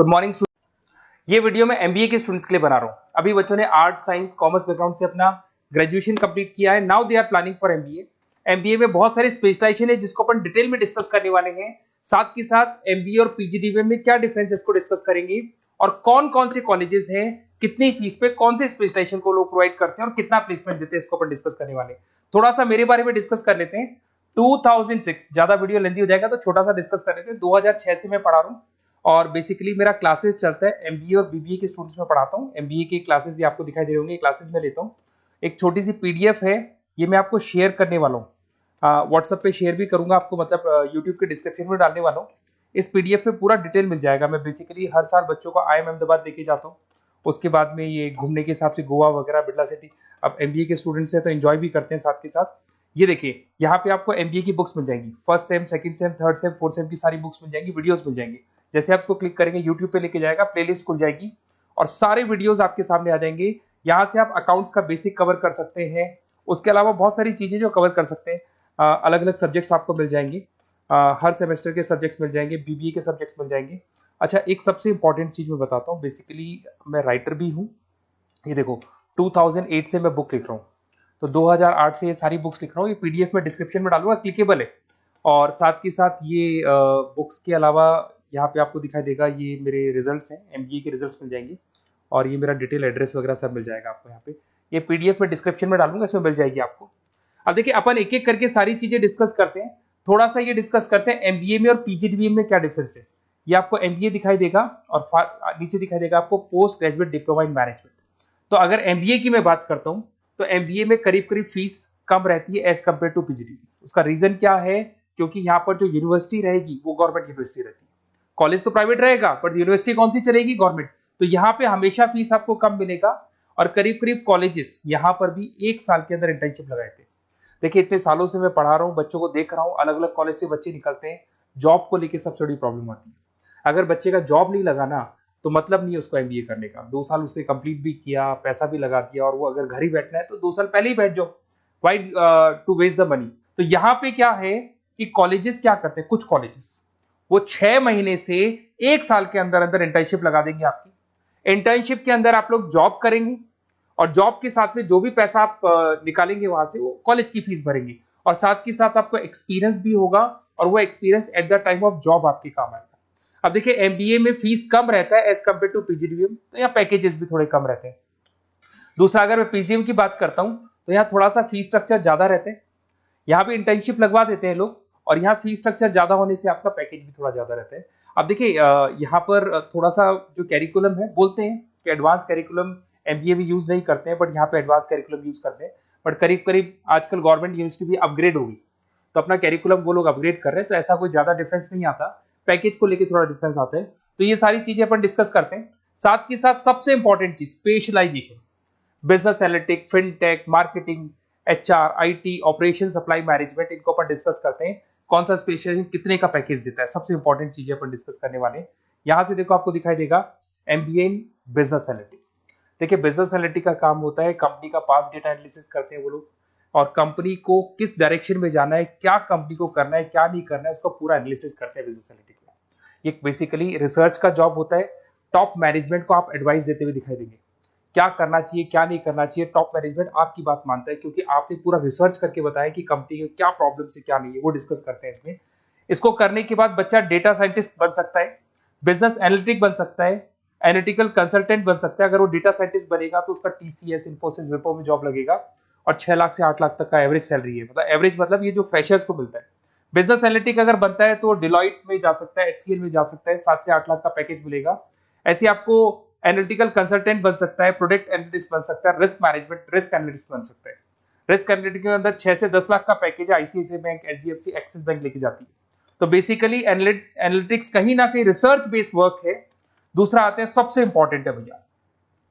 Good morning. ये video मैं MBA के स्टूडेंट्स के लिए बना रहा हूँ। अभी बच्चों ने आर्ट्स, साइंस, कॉमर्स बैकग्राउंड से अपना ग्रेजुएशन कंप्लीट किया है। Now they are planning for MBA. MBA में बहुत सारी स्पेशलाइजेशन है जिसको अपन डिटेल में डिस्कस करने वाले हैं। साथ के साथ एमबीए और पीजीडीबीएम में क्या डिफरेंस है इसको डिस्कस करेंगे, और कौन कौन से कॉलेजेस हैं, कितनी फीस पे कौन से स्पेशलाइजेशन को लोग प्रोवाइड करते हैं और कितना प्लेसमेंट देते हैं, इसको अपन डिस्कस करने वाले हैं। थोड़ा सा मेरे बारे में डिस्कस कर लेते हैं। 2006, ज्यादा वीडियो लेंथी हो जाएगा तो छोटा सा डिस्कस कर लेते हैं। 2006 से मैं पढ़ा रहा हूँ और बेसिकली मेरा क्लासेस चलता है। एमबीए और बीबीए के स्टूडेंट्स में पढ़ाता हूँ। एमबीए के क्लासेस ये आपको दिखाई दे रहे होंगे, क्लासेस में लेता हूँ। एक छोटी सी पीडीएफ है, ये मैं आपको शेयर करने वाला हूँ। व्हाट्सएप पे शेयर भी करूंगा आपको, मतलब यूट्यूब के डिस्क्रिप्शन में डालने वाला हूँ। इस पीडीएफ पे पूरा डिटेल मिल जाएगा। मैं बेसिकली हर साल बच्चों को IIM अहमदाबाद लेके जाता हूँ। उसके बाद में ये घूमने के हिसाब से गोवा वगैरह, बिरला सिटी। अब एमबीए के स्टूडेंट्स हैं तो एंजॉय भी करते हैं साथ के साथ। ये देखिए, यहाँ पे आपको एमबीए की बुक्स मिल जाएंगी। First sem, second same, third same, fourth same की सारी बुक्स मिल जाएंगी, वीडियोस मिल जाएंगी। जैसे आप इसको क्लिक करेंगे यूट्यूब पे लेके जाएगा, प्लेलिस्ट खुल जाएगी और सारे वीडियोस आपके सामने आ जाएंगे। यहाँ से आप अकाउंट्स का बेसिक कवर कर सकते हैं। उसके अलावा बहुत सारी चीजें जो कवर कर सकते हैं। अलग अलग सब्जेक्ट्स आपको मिल जाएंगे। हर सेमेस्टर के सब्जेक्ट्स मिल जाएंगे, बीबीए के सब्जेक्ट्स मिल जाएंगे। अच्छा, एक सबसे इंपॉर्टेंट चीज मैं बताता हूँ। बेसिकली मैं राइटर भी हूँ। ये देखो, 2008 से मैं बुक लिख रहा हूँ, तो 2008 से ये सारी बुक्स लिख रहा हूँ। ये पीडीएफ में डिस्क्रिप्शन में डालूंगा, क्लिकेबल है। और साथ के साथ ये बुक्स के अलावा यहाँ पे आपको दिखाई देगा, ये मेरे रिजल्ट्स हैं, एमबीए के रिजल्ट्स मिल जाएंगे। और ये मेरा डिटेल एड्रेस वगैरह सब मिल जाएगा आपको यहाँ पे। ये पीडीएफ में डिस्क्रिप्शन में डालूंगा, इसमें मिल जाएगी आपको। अब देखिए, अपन एक एक करके सारी चीजें डिस्कस करते हैं। थोड़ा सा ये डिस्कस करते हैं एमबीए में और पीजीडीबीएम में क्या डिफरेंस है। ये आपको एमबीए दिखाई देगा और नीचे दिखाई देगा आपको post graduate diploma in management. तो अगर एमबीए की मैं बात करता हूं तो एमबीए में करीब करीब फीस कम रहती है एज कंपेयर टू पीजीडीबीएम। उसका रीजन क्या है? क्योंकि यहाँ पर जो यूनिवर्सिटी रहेगी वो गवर्नमेंट यूनिवर्सिटी रहती है। कॉलेज तो प्राइवेट रहेगा पर यूनिवर्सिटी कौन सी चलेगी? गवर्नमेंट। तो यहाँ पे हमेशा फीस आपको कम मिलेगा। और करीब करीब कॉलेजेस यहाँ पर भी 1 साल के अंदर इंटर्नशिप लगाए थे। देखिए, इतने सालों से मैं पढ़ा रहा हूँ, बच्चों को देख रहा हूँ, अलग अलग कॉलेज से बच्चे निकलते हैं। जॉब को लेकर सबसे बड़ी प्रॉब्लम आती है। अगर बच्चे का जॉब नहीं लगाना तो मतलब नहीं है उसको एमबीए करने का। 2 साल उसने कंप्लीट भी किया, पैसा भी लगा दिया, और वो अगर घर ही बैठना है तो 2 साल पहले ही बैठ जाओ। Why to waste the money? तो यहाँ पे क्या है कि कॉलेजेस क्या करते हैं, कुछ कॉलेजेस वो 6 महीने से 1 साल के अंदर अंदर इंटर्नशिप लगा देंगे आपकी। इंटर्नशिप के अंदर आप लोग जॉब करेंगे और जॉब के साथ में जो भी पैसा आप निकालेंगे वहां से, वो कॉलेज की फीस भरेंगे। और साथ के साथ आपको एक्सपीरियंस भी होगा, और वो experience at the time of job आपके काम आएगा। अब देखिए, एमबीए में फीस कम रहता है एज कंपेयर टू पीजीडीबीएम, तो यहाँ पैकेजेस भी थोड़े कम रहते हैं। दूसरा, अगर मैं पीजीडीबीएम की बात करता हूं तो यहाँ थोड़ा सा फीस स्ट्रक्चर ज्यादा रहते हैं। यहाँ भी इंटर्नशिप लगवा देते हैं लोग, और यहाँ फीस स्ट्रक्चर ज्यादा होने से आपका पैकेज भी थोड़ा ज्यादा रहता है। अब देखिए, यहाँ पर थोड़ा सा जो कैरिकुलम है, बोलते हैं कि एडवांस कैरिकुलम एमबीए भी यूज नहीं करते हैं, बट यहाँ पे एडवांस कैरिकुलम यूज करते हैं। बट करीब करीब आजकल गवर्नमेंट यूनिवर्सिटी भी अपग्रेड होगी, तो अपना कैरिकुलम वो लोग अपग्रेड कर रहे हैं, तो ऐसा कोई ज्यादा डिफरेंस नहीं आता। पैकेज को लेकर थोड़ा डिफरेंस आता है। तो ये सारी चीजें अपन डिस्कस करते हैं। साथ के साथ सबसे इंपॉर्टेंट चीज, specialization, business analytic, fintech, marketing, HR, IT, operation, supply management, इनको अपन डिस्कस करते हैं। कौन सा स्पेशलाइजेशन कितने का पैकेज देता है, सबसे इंपॉर्टेंट चीजें अपन डिस्कस करने वाले हैं। यहां से देखो, आपको दिखाई देगा एमबीए इन बिजनेस एनालिटिक। देखिए, बिजनेस एनालिटिक का काम होता है, कंपनी का पास डेटा एनालिसिस करते हैं वो लोग, और कंपनी को किस डायरेक्शन में जाना है, क्या कंपनी को करना है, क्या नहीं करना है, उसका पूरा एनालिसिस करते हैं बिजनेस एनालिटिक में। ये बेसिकली रिसर्च का जॉब होता है। टॉप मैनेजमेंट को आप एडवाइस देते हुए दिखाई देंगे, क्या करना चाहिए, क्या नहीं करना चाहिए। टॉप मैनेजमेंट आपकी बात मानता है, क्योंकि आपने पूरा रिसर्च करके बताया कि कंपनी के क्या प्रॉब्लम है, क्या नहीं है, वो डिस्कस करते हैं इसमें। इसको करने के बाद बच्चा डेटा साइंटिस्ट बन सकता है, बिजनेस एनालिटिक बन सकता है, एनालिटिकल कंसल्टेंट बन सकता है। अगर वो डेटा साइंटिस्ट बनेगा तो उसका टीसीएस, इन्फोसिस, विप्रो में जॉब लगेगा, और 6 लाख से 8 लाख तक का एवरेज सैलरी है। मतलब एवरेज मतलब ये जो फ्रेशर्स को मिलता है। बिजनेस एनालिटिक अगर बनता है तो डिलॉइट में जा सकता है, एचसीएल में जा सकता है, 7 से 8 लाख का पैकेज मिलेगा। ऐसे आपको एनालिटिकल कंसल्टेंट बन सकता है, प्रोडक्ट एनालिस्ट बन सकता है, रिस्क मैनेजमेंट, रिस्क एनालिस्ट बन सकता है। रिस्क एनालिटिक के अंदर 6 से 10 लाख का पैकेज है, ICICI bank, HDFC, axis bank लेके जाती है। तो बेसिकली एनालिटिक्स कहीं ना कहीं रिसर्च बेस्ड वर्क है। दूसरा आते हैं, सबसे इंपॉर्टेंट है भैया,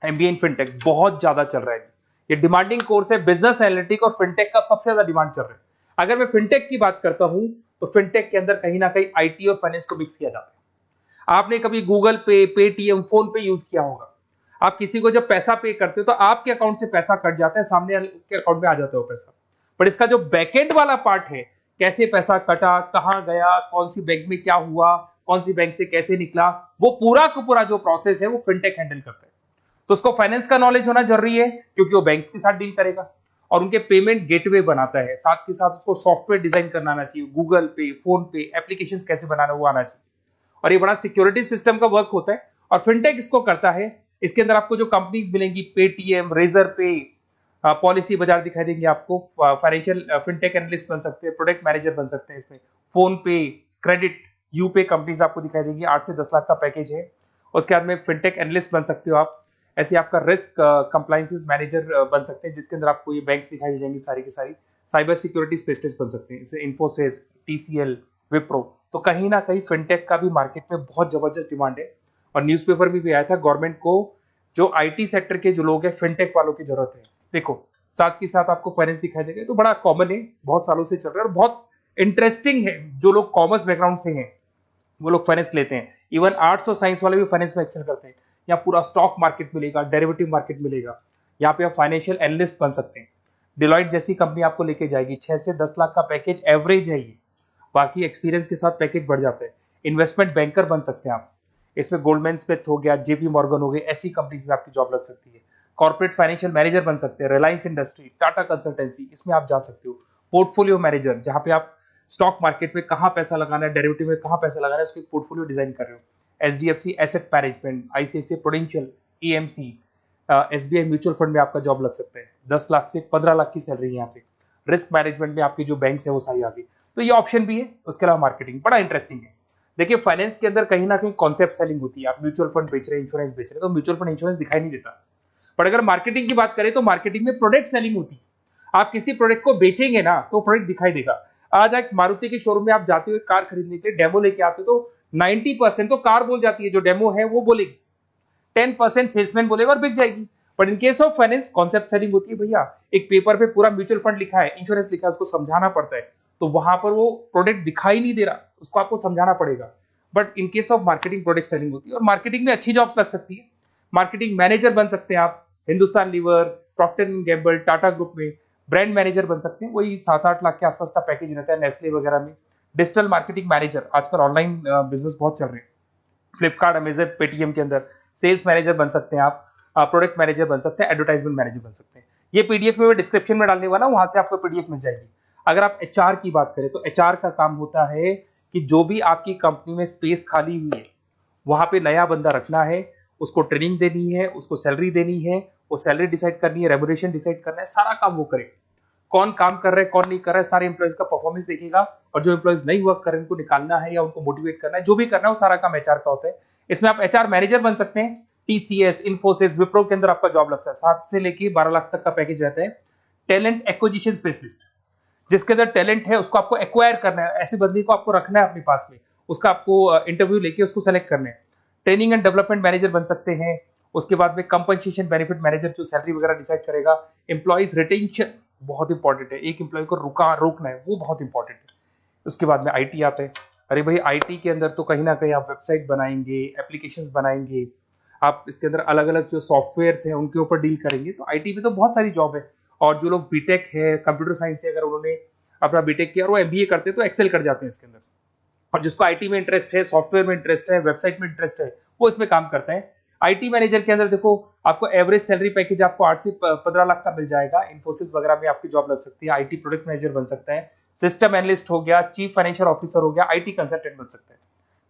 एमबीए इन फिनटेक बहुत ज्यादा चल रहा है। ये डिमांडिंग कोर्स है। बिजनेस एनालिटिक और फिनटेक का सबसे ज्यादा डिमांड चल रहा है। अगर मैं फिनटेक की बात करता हूं तो फिनटेक के अंदर कहीं ना कहीं आईटी और फाइनेंस को मिक्स किया जाता है। आपने कभी गूगल पे, पेटीएम, फोन पे यूज किया होगा। आप किसी को जब पैसा पे करते हो तो आपके अकाउंट से पैसा कट जाता है, सामने के अकाउंट में आ जाता है वो पैसा। पर इसका जो बैकएंड वाला पार्ट है, कैसे पैसा कटा, कहां गया, कौन सी बैंक में क्या हुआ, कौन सी बैंक से कैसे निकला, वो पूरा का पूरा जो प्रोसेस है वो फिनटेक हैंडल करता है। तो उसको फाइनेंस का नॉलेज होना जरूरी है क्योंकि वो बैंक्स के साथ डील करेगा और उनके पेमेंट गेटवे बनाता है। साथ के साथ उसको सॉफ्टवेयर डिजाइन करना आना चाहिए, गूगल पे, फोन पे, एप्लीकेशंस कैसे बनाना वो आना चाहिए। और ये बड़ा सिक्योरिटी सिस्टम का वर्क होता है और फिनटेक इसको करता है। इसके अंदर आपको जो कंपनीज मिलेंगी, पेटीएम, रेजर पे, पॉलिसी बाजार दिखाई देंगे आपको, फाइनेंशियल फिनटेक एनालिस्ट बन सकते हैं, प्रोडक्ट मैनेजर बन सकते हैं इसमें, फोन पे, क्रेडिट, यूपे कंपनीज आपको दिखाई देंगी। 8 से 10 लाख का पैकेज है। उसके बाद में फिनटेक एनालिस्ट बन सकते हो आप। ऐसे आपका रिस्क कंप्लायंसेस मैनेजर बन सकते हैं जिसके अंदर आपको ये बैंक्स दिखाई दे जाएंगी सारी की सारी। साइबर सिक्योरिटी स्पेशलिस्ट बन सकते हैं जैसे इन्फोसिस, टीसीएल, विप्रो। तो कहीं ना कहीं फिनटेक का भी मार्केट में बहुत जबरदस्त डिमांड है और न्यूज़पेपर में भी आया था गवर्नमेंट को जो आईटी सेक्टर के जो लोग हैं फिनटेक वालों की जरूरत है। देखो साथ के साथ आपको फाइनेंस दिखाई देगा, तो बड़ा कॉमन है, बहुत सालों से चल रहा है और बहुत इंटरेस्टिंग है। जो लोग कॉमर्स बैकग्राउंड से हैं वो लोग फाइनेंस लेते हैं। इवन आर्ट्स और साइंस वाले भी फाइनेंस में एक्सेल करते हैं। यहाँ पूरा स्टॉक मार्केट मिलेगा, डेरिवेटिव मार्केट मिलेगा। यहाँ पे आप फाइनेंशियल एनालिस्ट बन सकते हैं। डिलॉइट जैसी कंपनी आपको लेके जाएगी। 6 से 10 लाख का पैकेज एवरेज है ये, बाकी एक्सपीरियंस के साथ पैकेज बढ़ जाता है। इन्वेस्टमेंट बैंकर बन सकते हैं आप, इसमें गोल्डमैन स्मिथ हो गया, जेपी मॉर्गन हो गए, ऐसी कंपनीज में आपकी जॉब लग सकती है। कॉर्पोरेट फाइनेंशियल मैनेजर बन सकते हैं, रिलायंस इंडस्ट्री, टाटा कंसल्टेंसी, इसमें आप जा सकते हो। पोर्टफोलियो मैनेजर, जहां पे आप स्टॉक मार्केट में कहां पैसा लगाना है, डेरिवेटिव में कहां पैसा लगाना है, उसको एक पोर्टफोलियो डिजाइन कर रहे हो। HDFC asset management, ICICI prudential, EMC, SBI mutual fund में आपका जॉब लग सकता है। 10 लाख से 15 लाख की सैलरी है यहाँ पे। रिस्क मैनेजमेंट में आपकी जो बैंक्स है वो सारी आ गई। तो ये ऑप्शन भी है। उसके अलावा मार्केटिंग बड़ा इंटरेस्टिंग है। देखिए फाइनेंस के अंदर कहीं ना कहीं कॉन्सेप्ट सेलिंग होती है। आप म्यूचुअल फंड बेच रहे हैं, इंश्योरेंस बेच रहे हैं, तो म्यूचुअल फंड इंश्योरेंस दिखाई नहीं देता। पर अगर मार्केटिंग की बात करें तो मार्केटिंग में प्रोडक्ट सेलिंग होती है। आप किसी प्रोडक्ट को बेचेंगे ना तो प्रोडक्ट दिखाई देगा। आज एक मारुति के शोरूम में आप जाते हुए कार खरीदने के लिए डेमो लेके आते हो तो 90% तो कार बोल जाती है, जो डेमो है वो बोलेगी, 10% सेल्समैन बोलेगा और बिक जाएगी। But in case of finance concept selling होती है। भैया एक पेपर पे पूरा म्यूचुअल फंड लिखा है, इंश्योरेंस लिखा है, उसको समझाना पड़ता है। तो वहां पर वो प्रोडक्ट दिखाई नहीं दे रहा, उसको आपको समझाना पड़ेगा। But in case of marketing product selling होती है और मार्केटिंग में अच्छी जॉब्स लग सकती है। मार्केटिंग मैनेजर बन सकते हैं आप, Hindustan lever, Procter and Gamble, Tata group में ब्रांड मैनेजर बन सकते हैं। वही 7-8 लाख के आसपास का पैकेज रहता है, नेस्ले वगैरह में। डिजिटल मार्केटिंग मैनेजर, आजकल ऑनलाइन बिजनेस बहुत चल रहे हैं, फ्लिपकार्ट, अमेजन, पेटीएम के अंदर सेल्स मैनेजर बन सकते हैं आप, प्रोडक्ट मैनेजर बन सकते हैं, एडवर्टाइजमेंट मैनेजर बन सकते हैं। ये पीडीएफ में मैं डिस्क्रिप्शन में डालने वाला हूं, वहां से आपको पीडीएफ मिल जाएगी। अगर आप एचआर की बात करें तो एचआर का काम होता है कि जो भी आपकी कंपनी में स्पेस खाली हुई है वहां पे नया बंदा रखना है, उसको ट्रेनिंग देनी है, उसको सैलरी देनी है, वो सैलरी डिसाइड करनी है, रेम्युनरेशन डिसाइड करना है, सारा काम वो करे। कौन काम कर रहा है, कौन नहीं कर रहा है, सारे एम्प्लॉइज का परफॉर्मेंस देखेगा और जो एम्प्लॉइज नहीं वर्क कर रहे हैं उनको निकालना है या उनको मोटिवेट करना है, जो भी करना है वो सारा काम एचआर का होता है। इसमें आप एचआर मैनेजर बन सकते हैं। टीसीएस, इन्फोसिस, विप्रो के अंदर आपका जॉब लग सकता है। 7 से लेके 12 लाख तक का पैकेज रहता है। टैलेंट एक्विजिशन स्पेशलिस्ट, जिसके अंदर टैलेंट है उसको आपको एक्वायर करना है, ऐसे बंदी को आपको रखना है अपने पास में, उसका आपको इंटरव्यू लेके उसको सेलेक्ट करना है। ट्रेनिंग एंड डेवलपमेंट मैनेजर बन सकते हैं। उसके बाद में कंपनसेशन बेनिफिट मैनेजर, जो सैलरी वगैरह डिसाइड करेगा। एम्प्लॉइज रिटेंशन बहुत इंपॉर्टेंट है, एक एम्प्लॉय को रोकना है, वो बहुत इंपॉर्टेंट है। उसके बाद में आईटी आता है। अरे भाई आईटी के अंदर तो कहीं ना कहीं आप वेबसाइट बनाएंगे, एप्लीकेशंस बनाएंगे, आप इसके अंदर अलग अलग जो सॉफ्टवेयर्स हैं उनके ऊपर डील करेंगे। तो आईटी में तो बहुत सारी जॉब है। और जो लोग बीटेक है, कंप्यूटर साइंस से अगर उन्होंने अपना बीटेक किया और वो एमबीए करते हैं तो एक्सेल कर जाते हैं इसके अंदर। और जिसको आईटी में इंटरेस्ट है, सॉफ्टवेयर में इंटरेस्ट है, वेबसाइट में इंटरेस्ट है, वो इसमें काम करता है। आईटी मैनेजर के अंदर देखो आपको एवरेज सैलरी पैकेज आपको 8 से 15 लाख का मिल जाएगा। इन्फोसिस वगैरह में आपकी जॉब लग सकती है। आईटी प्रोडक्ट मैनेजर बन सकता है, सिस्टम एनालिस्ट हो गया, चीफ फाइनेंशियल ऑफिसर हो गया, आईटी कंसल्टेंट बन सकते हैं।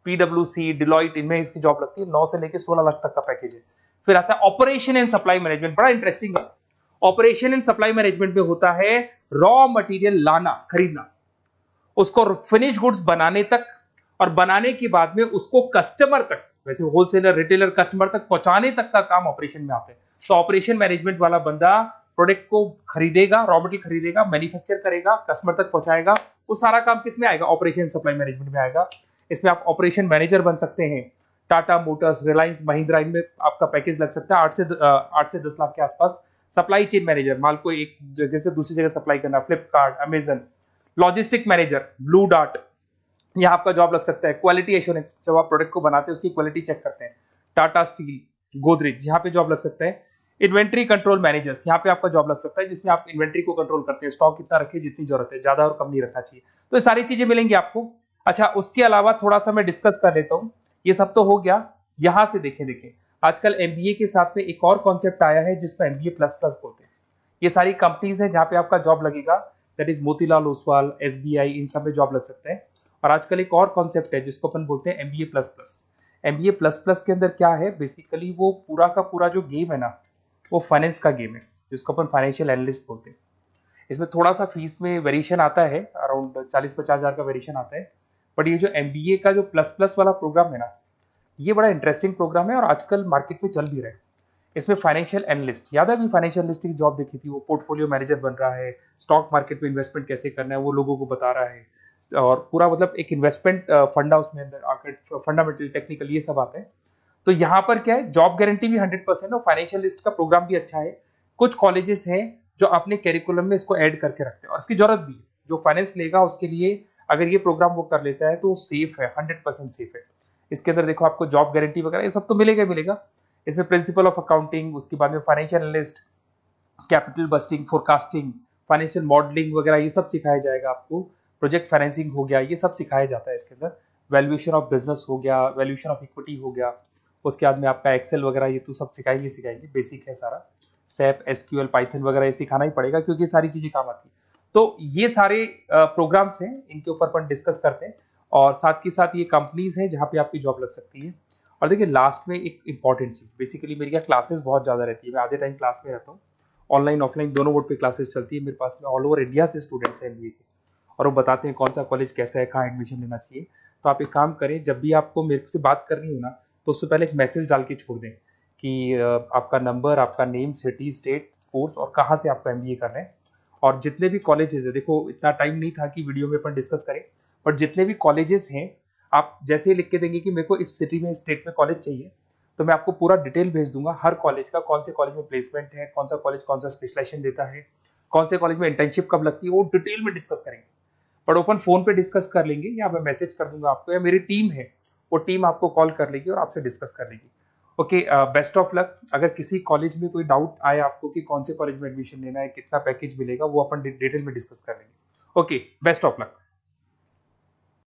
पीडब्ल्यूसी, डिलॉइट, इनमें इसकी जॉब लगती है। 9 से लेकर 16 लाख तक का पैकेज है। फिर आता है ऑपरेशन एंड सप्लाई मैनेजमेंट, बड़ा इंटरेस्टिंग है। ऑपरेशन एंड सप्लाई मैनेजमेंट में होता है रॉ मटेरियल लाना, खरीदना, उसको फिनिश गुड्स बनाने तक और बनाने के बाद में उसको कस्टमर तक, वैसे होलसेलर, रिटेलर, कस्टमर तक पहुंचाने तक का काम ऑपरेशन में आता है। तो ऑपरेशन मैनेजमेंट वाला बंदा प्रोडक्ट को खरीदेगा, रॉ मटेरियल खरीदेगा, मैन्युफैक्चर करेगा, कस्टमर तक पहुंचाएगा। वो सारा काम किस में आएगा? ऑपरेशन सप्लाई मैनेजमेंट में आएगा। इसमें आप ऑपरेशन मैनेजर बन सकते हैं। टाटा मोटर्स, रिलायंस, महिंद्रा, इनमें आपका पैकेज लग सकता है 8 से 10 लाख के आसपास। सप्लाई चेन मैनेजर, माल को एक जगह से दूसरी जगह सप्लाई करना, Flipkart, Amazon. Logistic manager, blue dart, यहाँ आपका जॉब लग सकता है। क्वालिटी एश्योरेंस, जब आप प्रोडक्ट को बनाते हैं उसकी क्वालिटी चेक करते हैं। टाटा स्टील, गोदरेज, यहाँ पे जॉब लग सकता है। इन्वेंट्री कंट्रोल मैनेजर्स, यहाँ पे आपका जॉब लग सकता है, जिसमें आप इन्वेंट्री को कंट्रोल करते हैं, स्टॉक कितना रखे, जितनी जरूरत है, ज्यादा और कम नहीं रखना चाहिए। तो ये सारी चीजें मिलेंगी आपको। अच्छा, उसके अलावा थोड़ा सा मैं डिस्कस कर लेता हूँ। ये सब तो हो गया। यहाँ से देखें आजकल एमबीए के साथ में एक और कॉन्सेप्ट आया है जिसको एमबीए प्लस प्लस बोलते हैं। ये सारी कंपनीज हैं जहाँ पे आपका जॉब लगेगा, that is Motilal Oswal, SBI, इन सब में जॉब लग सकता है। और आजकल एक और कॉन्सेप्ट है जिसको अपन बोलते हैं MBA plus plus. MBA plus plus के अंदर क्या है, बेसिकली वो पूरा का पूरा जो गेम है ना, वो फाइनेंस का गेम है, जिसको अपन फाइनेंशियल एनालिस्ट बोलते हैं। इसमें थोड़ा सा फीस में वेरिएशन आता है, अराउंड 40-50 हज़ार का वेरिएशन आता है। बट ये जो एमबीए का जो प्लस प्लस वाला प्रोग्राम है ना, ये बड़ा इंटरेस्टिंग प्रोग्राम है और आजकल मार्केट में चल भी रहा है। इसमें फाइनेंशियल एनालिस्ट, याद है अभी फाइनेंशियल एनालिस्ट की जॉब देखी थी, वो पोर्टफोलियो मैनेजर बन रहा है, स्टॉक मार्केट में इन्वेस्टमेंट कैसे करना है वो लोगों को बता रहा है, और पूरा मतलब एक इन्वेस्टमेंट फंडा उसमें अंदर फंडामेंटल टेक्निकल ये सब आता है। तो यहाँ पर क्या है, जॉब गारंटी भी 100% और फाइनेंशियल लिस्ट का प्रोग्राम भी अच्छा है। कुछ कॉलेजेस हैं जो अपने कैरिकुलम में इसको ऐड करके रखते हैं और इसकी जरूरत भी है। जो फाइनेंस लेगा उसके लिए अगर ये प्रोग्राम वो कर लेता है तो सेफ है, 100% सेफ है। इसके अंदर देखो आपको जॉब गारंटी वगैरह ये सब तो मिलेगा ही मिलेगा। इसमें प्रिंसिपल ऑफ अकाउंटिंग, उसके बाद में financial analyst, capital budgeting, forecasting, financial modelling वगैरह ये सब सिखाया जाएगा आपको। प्रोजेक्ट फाइनेंसिंग हो गया, ये सब सिखाया जाता है इसके अंदर। वैल्यूएशन ऑफ बिजनेस हो गया, वैल्यूएशन ऑफ इक्विटी हो गया। उसके बाद में आपका एक्सेल वगैरह ये तो सब सिखाएंगे, बेसिक है सारा। सैप, एसक्यूएल, पाइथन वगैरह ये सिखाना ही पड़ेगा क्योंकि सारी चीजें काम आती है। तो ये सारे प्रोग्राम्स हैं, इनके ऊपर अपन डिस्कस करते हैं। और साथ के साथ ये कंपनीज हैं जहाँ पे आपकी जॉब लग सकती है। और देखिए लास्ट में एक इंपॉर्टेंट चीज, बेसिकली मेरी क्या क्लासेस बहुत ज्यादा रहती है, मैं आधे टाइम क्लास में रहता हूँ। ऑनलाइन ऑफलाइन दोनों मोड पे क्लासेस चलती है मेरे पास में। ऑल ओवर इंडिया से स्टूडेंट्स हैं एमबीए के, और वो बताते हैं कौन सा कॉलेज कैसा है, कहाँ एडमिशन लेना चाहिए। तो आप एक काम करें, जब भी आपको मेरे से बात करनी हो ना, तो उससे पहले एक मैसेज डाल के छोड़ दें कि आपका नंबर, आपका नेम, सिटी, स्टेट, कोर्स और कहाँ से आपका एमबीए कर रहे हैं। और जितने भी कॉलेजेस है, देखो इतना टाइम नहीं था कि वीडियो में अपन डिस्कस करें, बट जितने भी कॉलेजेस हैं आप जैसे ही लिख के देंगे कि मेरे को इस सिटी में, स्टेट में कॉलेज चाहिए, तो मैं आपको पूरा डिटेल भेज दूंगा हर कॉलेज का, कौन से कॉलेज में प्लेसमेंट है, कौन सा कॉलेज कौन सा स्पेशलाइजेशन देता है, कौन से कॉलेज में इंटर्नशिप कब लगती है, वो डिटेल में डिस्कस करेंगे। बट ओपन फोन पे डिस्कस कर लेंगे, या मैं मैसेज कर दूंगा आपको, या मेरी टीम है वो टीम आपको कॉल कर लेगी और आपसे डिस्कस कर लेगी। Okay, best of luck. अगर किसी कॉलेज में कोई डाउट आए आपको कि कौन से कॉलेज में एडमिशन लेना है, कितना पैकेज मिलेगा, वो अपन डिटेल में डिस्कस कर लेंगे। Okay, best of luck.